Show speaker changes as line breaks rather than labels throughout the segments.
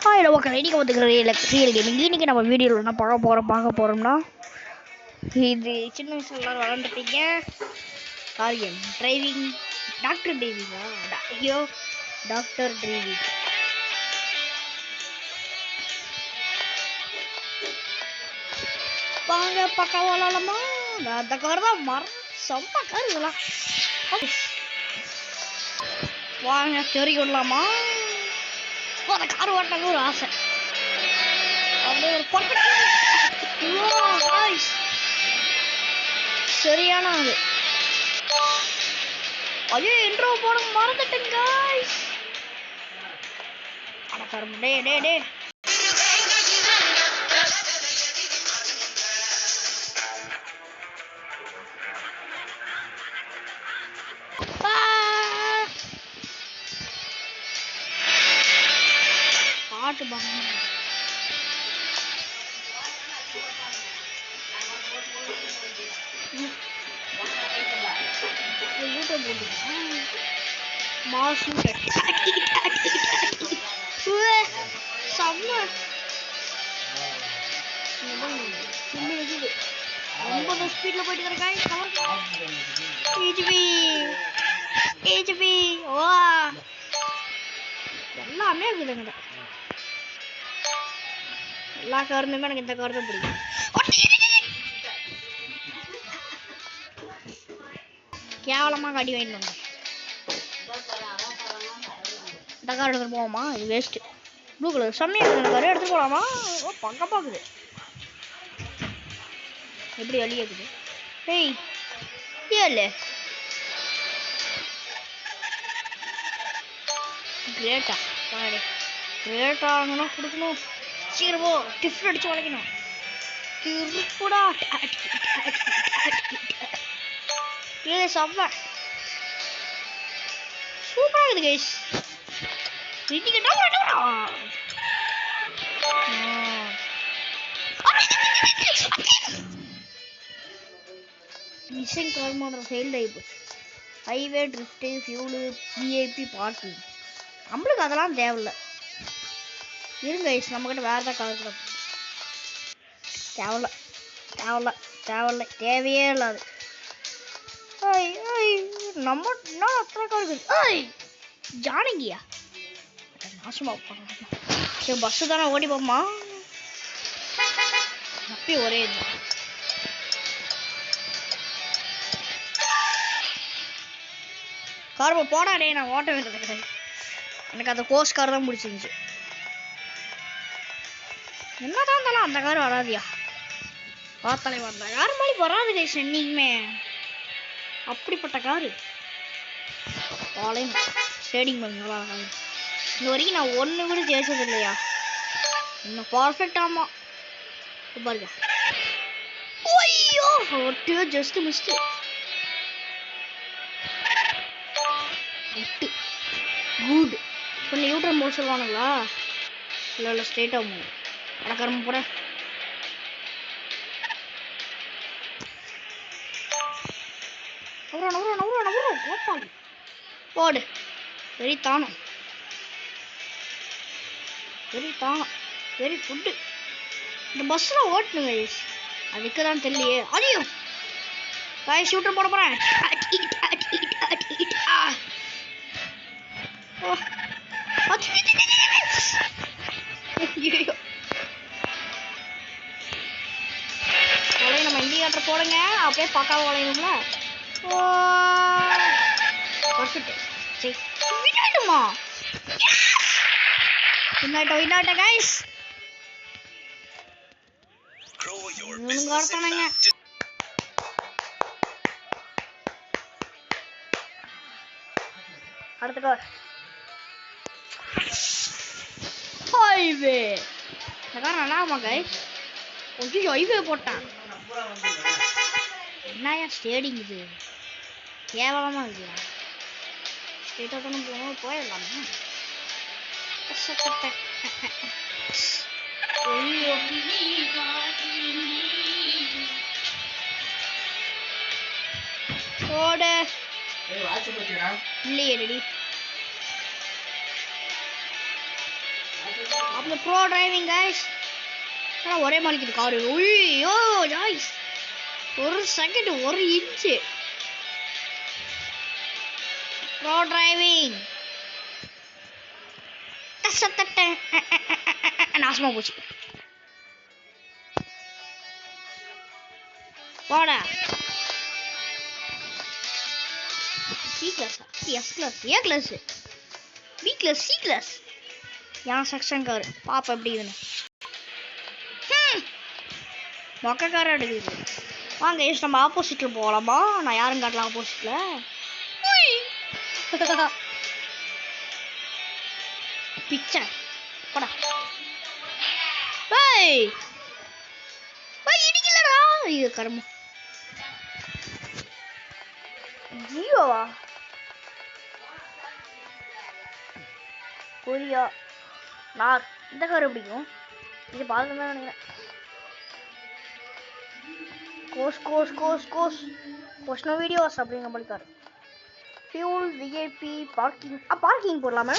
Hi okay இன்னைக்கு வந்து real gaming. இன்னைக்கு நம்ம வீடியோவில் என்ன பார்க்க போகிறோம்னா இது சின்ன வயசுல எல்லாரும் விளாண்டுருப்பீங்க. Car game driving. டாக்டர் டிரைவிங்கா? ஐயோ டாக்டர் டிரைவிங். வாங்க பக்கம் விளாடலாமா? அந்த கார் தான் செம்ம கார் இதெல்லாம். வாங்க தெரி விடலாமா? அந்த கார் ஓட்டினாங்க ஒரு ஆசை. அப்படியே ஒரு சரியான அது. ஐயோ இன்ட்ரோ போட மறந்துட்டேன் गाइस. அட கர்ம டே பாட்டு பாங்க. யூடியூப் போடுங்க. மாசு செம்ம ரொம்ப ஸ்பீட்ல போயிட்டு இருக்கேன். ஓ எல்லாமே இருக்குதுங்க. எல்லா காருமே எனக்கு இந்த கார் தான் பிடிக்கும். கேவலமாக காட்டி வாங்கிட்டு வந்தேன். இந்த கார் எடுத்துகிட்டு போவோமா? இது வேஸ்ட்டு. ப்ளூ கலர் செம்மையாக இருக்குது. கார் எடுத்துகிட்டு போகலாமா? ஓ பக்க பார்க்குது. எப்படி வழியாக இருக்குது? ஏய் ஏல கிரேட்டா பாரு. கிரேட்டா வாங்கினா கொடுக்கணும். சீக்கிரம் போ. டிஃபன் அடிச்சு உழைக்கணும். திருப்புடா செம்ம சூப்பராக இருக்குது கைஸ். மிஷன் கார் மாத்திரம் ஃபெயில் ஆகிப்போச்சு. Highway drift fuel VIP parking. நம்மளுக்கு அதெல்லாம் தேவையில்லை. இருங்க கைஸ், நம்மக்கிட்ட வேறு தான் கார் கூட தேவையே இல்லாது. நம்ம என்ன அத்தனை கார் இருக்குது? ஜானகியா நாசமா சரி பஸ்ஸு தானே ஓடி போமா? அப்பயே ஒரே இது கார் போடாடே. நான் ஓட்ட வேண்டியது கிடையாது. எனக்கு அந்த கோஸ் கார் தான் பிடிச்சிருந்துச்சு. என்னதான் இருந்தாலும் அந்த கார் வராதியா? பார்த்தாலே வந்தா யார் மாதிரி வராது கைஸ் என்னைக்குமே. அப்படிப்பட்ட காரு பாலையும் ஷேடிங் பண்ணி இந்த வரைக்கும் நான் ஒன்று கூட ஜெயிச்சது இல்லையா? இன்னும் பர்ஃபெக்ட். ஆமாம் பாருங்க. ஐயோ ஒட்டியோ ஜஸ்ட் மிஸ்டு. குட். கொஞ்சம் யூட்ரன் போட சொல்லுவானுங்களா? இல்லை ஸ்ட்ரெயிட்டாக போகணும். அடக்கரம்பு போகிறேன். போடு. வெரி தானம் வெரி ஃபுட்டு. இந்த பஸ்ஸில் ஓட்டணுங்க கைஸ். அதுக்கு தான் தெரியலையே. அதையும் காய் ஷூட்டர் போட போகிறேன். நம்ம இண்டிகேட்டர் போடுங்க. அப்படியே பக்காவ வளையணும்ல. பர்ஃபெக்ட். சரி வினாட்டுமா? வினாட்ட கைஸ். கார்த்தானுங்க. அடுத்த கார் ஹைவே. இந்த கார் நல்லா இருக்குமா கைஸ்? கொஞ்சம் ஹைவே போட்டான். என்னையா ஸ்டேடிங் இது கேவலமாக இருக்குயா? ஸ்ட்ரெயிட்டாக தானே போகணும். போயிடலாமா? போட இல்லையே ரெடி. அப்போ ப்ரோ டிரைவிங் கைஸ். ஆனால் ஒரே மாளிக்கிட்டு காரு. ஐயோ காய்ஸ், ஒரு செகண்ட், ஒரு இன்ச்சு. ப்ரோ டிரைவிங் நாசமா போச்சு. போடா. C class, S class, A class, B class, C class. என் செக்ஷன் காரு பாப்பா எப்படி இதுன்னு. மொக்க காரை எடுக்குது. வாங்க ஏஸ் நம்ம ஆப்போசிட்ல போகலாமா? நான் யாரும் காட்டலாம் ஆப்போசிட்ல. பிச்சை போடா. ஏய் இடிக்கலடா. ஐயோ கரும. ஜியோவா? புரியா? நான் இந்த கார் பிடிக்கும். இது பார்த்து தான் நினைக்கிறேன். கோஸ்னோ வீடியோஸ் அப்படிங்கிற மாதிரி car. Fuel, VIP, parking. Parking போடலாமா?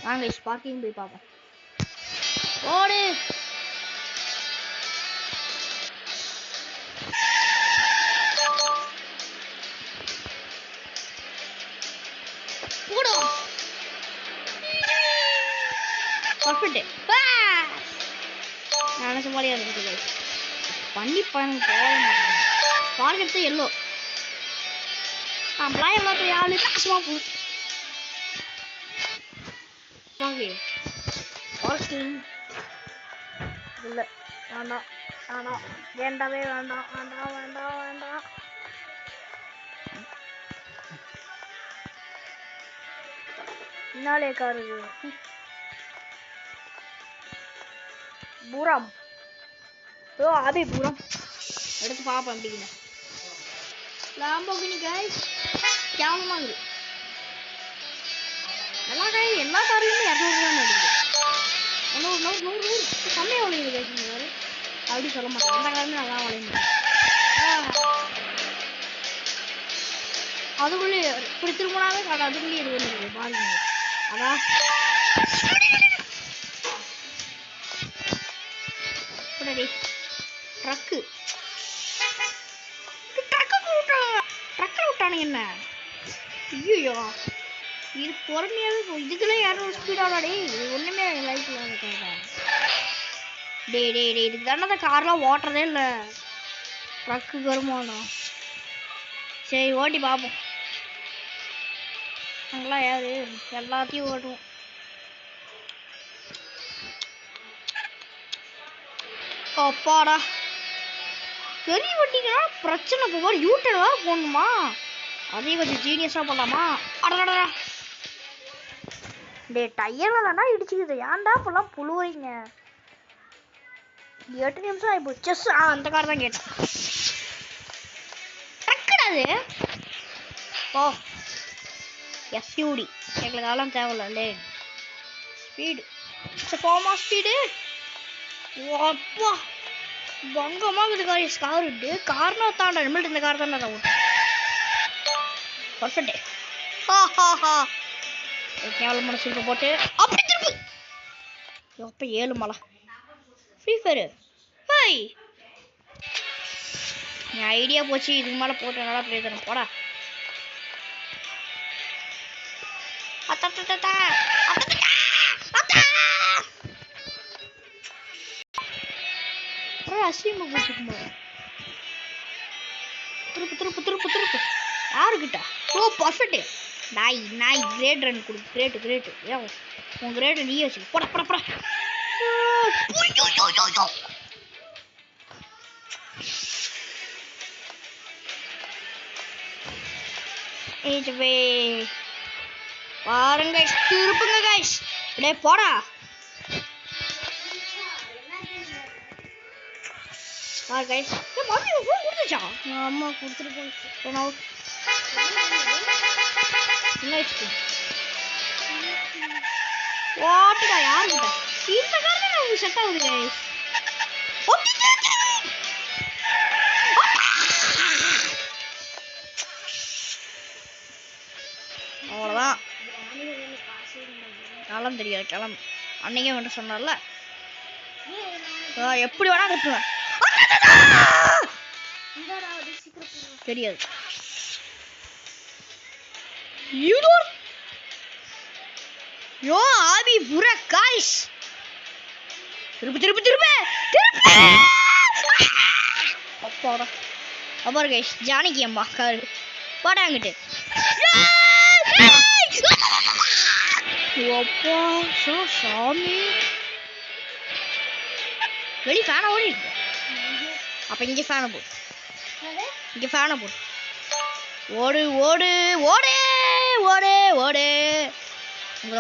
வாங்க பார்க்கிங் போய் பார்ப்போம். ஓடு. போடும். பர்ஃபெக்ட். நான் சும்மாலியா இருக்குது. பண்ணி பாருங்க போக மாட்டேன். பார்க்கறது எல்லோ. நம்மளாம் எல்லாத்தையும் யாரு கஷ்டமா போகுது. பார்க்கிங் இல்லை, வேண்டாம் வேண்டாம், வேண்டாவே வேண்டாம், வேண்டாம் வேண்டாம் வேண்டாம். பின்னாலே காரு. பூரம் அபி பூரம் எடுத்து பார்ப்பேன். அப்படிங்க லாம்போகினி கைஸ் கேவலமாக இருக்குது. எல்லா கார்லையுமே 200 தான் எடுக்குது. 100 கம்மியாக வளையுது கைஸ். காரு அப்படி சொல்ல மாட்டேன். எந்த காருமே நல்லா வளையுது. அதுக்குள்ளே இப்படி திரும்பினாவே காடு அதுக்குள்ளேயே இது வந்துருக்கு பாருங்க. அதான் ட்ரக்கு விட்டானுங்க என்ன? ஐயோ இது பொறுமையாவே இதுக்குள்ளே 200 ஸ்பீடாடா. இது ஒண்ணுமே லைஃப்ல இருக்காங்க. டே இதுக்கு தானே கார்லாம் ஓட்டுறதே இல்லை. ட்ரக்கு வருமானம். சரி ஓட்டி பார்ப்போம். அங்கெல்லாம் யாரு எல்லாத்தையும் ஓட்டுவோம். அப்பாடா பெரிய வண்டிங்கன்னா பிரச்சனை. போவார் யூட்டர் வேறு போடணுமா? அதையும் கொஞ்சம் ஜீனியஸாக பண்ணலாமா? அடடா டே டயரில் தானே இடிச்சுக்குது. ஏன்டா இப்பெல்லாம் புழுவுறீங்க? 8 நிமிஷம் ஆகிப்போச்சு. செஸ் அந்த கார் தான் கேட்டேன். டக்குடாது ஓ எஸ்யூடி எங்களுக்கு அதெல்லாம் தேவையில்ல. ஸ்பீடு போமா ஸ்பீடு. அப்பா பங்கமாக இருக்குது கார். விட்டு கார்னா தாண்டா நம்மள்ட்ட இந்த கார் தாண்டா தான் பர்ஃபெக்ட். கேவலமான சில்பை போட்டு அப்படி திருப்பி எப்போ 7 மலை ஃப்ரீ ஃபயரு. ஹாய் என் ஐடியா போச்சு. இதுக்கு மேலே போட்டு நல்லா பிரயோஜனம் போடா. அசிங்கமா போச்சுக்குமா? திருப்பு யாருக்கிட்ட? ஓ பர்ஃபெக்ட். நாய் கிரேட் ரன் கொடு. கிரேட் ஏன் உன் கிரேட் நீயே வச்சு போட. பாருங்க திருப்புங்க கைஸ். அப்படியே போடா. கைஸ் மம்மி ஃபோன் கொடுத்துச்சா? அம்மா கொடுத்துட்டு போச்சு. வாட்டுடா யாருக்கிட்ட? இந்த காரணம் நமக்கு செட் ஆகுது கைஸ். அவ்வளோதான். காலம் தெரியாது கிளம்பு. அன்னைக்கே வந்து சொன்னார்ல எப்படி வேணா கட்டுவேன். தெரியாது. யோ ஆபி புற காய்ஸ். திருப்பி திருப்பி திருப்பி திருப்பி. அப்பாடா அப்பாரு கைஸ் ஜானகி அம்மா காரு பாடாங்கிட்டு. அப்பா சாமி வெளி ஃபேனை ஓடி இருக்கு. அப்ப இங்க ஃபேனை போடு. இங்க ஃபேனை போடு. ஓடு ஓடு ஓடு ஓடு ஓடு.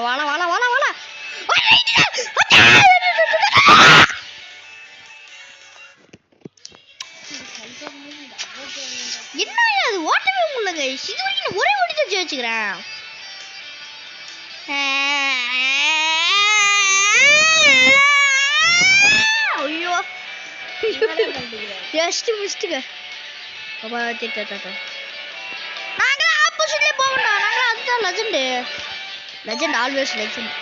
வாழ வாழ வாழ வாழ. என்ன அது ஓட்டவே முடியல கைஸ். இது வரைக்கும் ஒரே ஓடி தான் ஜெயிச்சுக்கிறேன். ஐயோ ஜஸ்ட் மிஸ்டுங்க. நாங்களாம் ஆப்போசிட்லேயே போகணும். நாங்களாம் அதுதான் லெஜெண்டு. Legend always legend.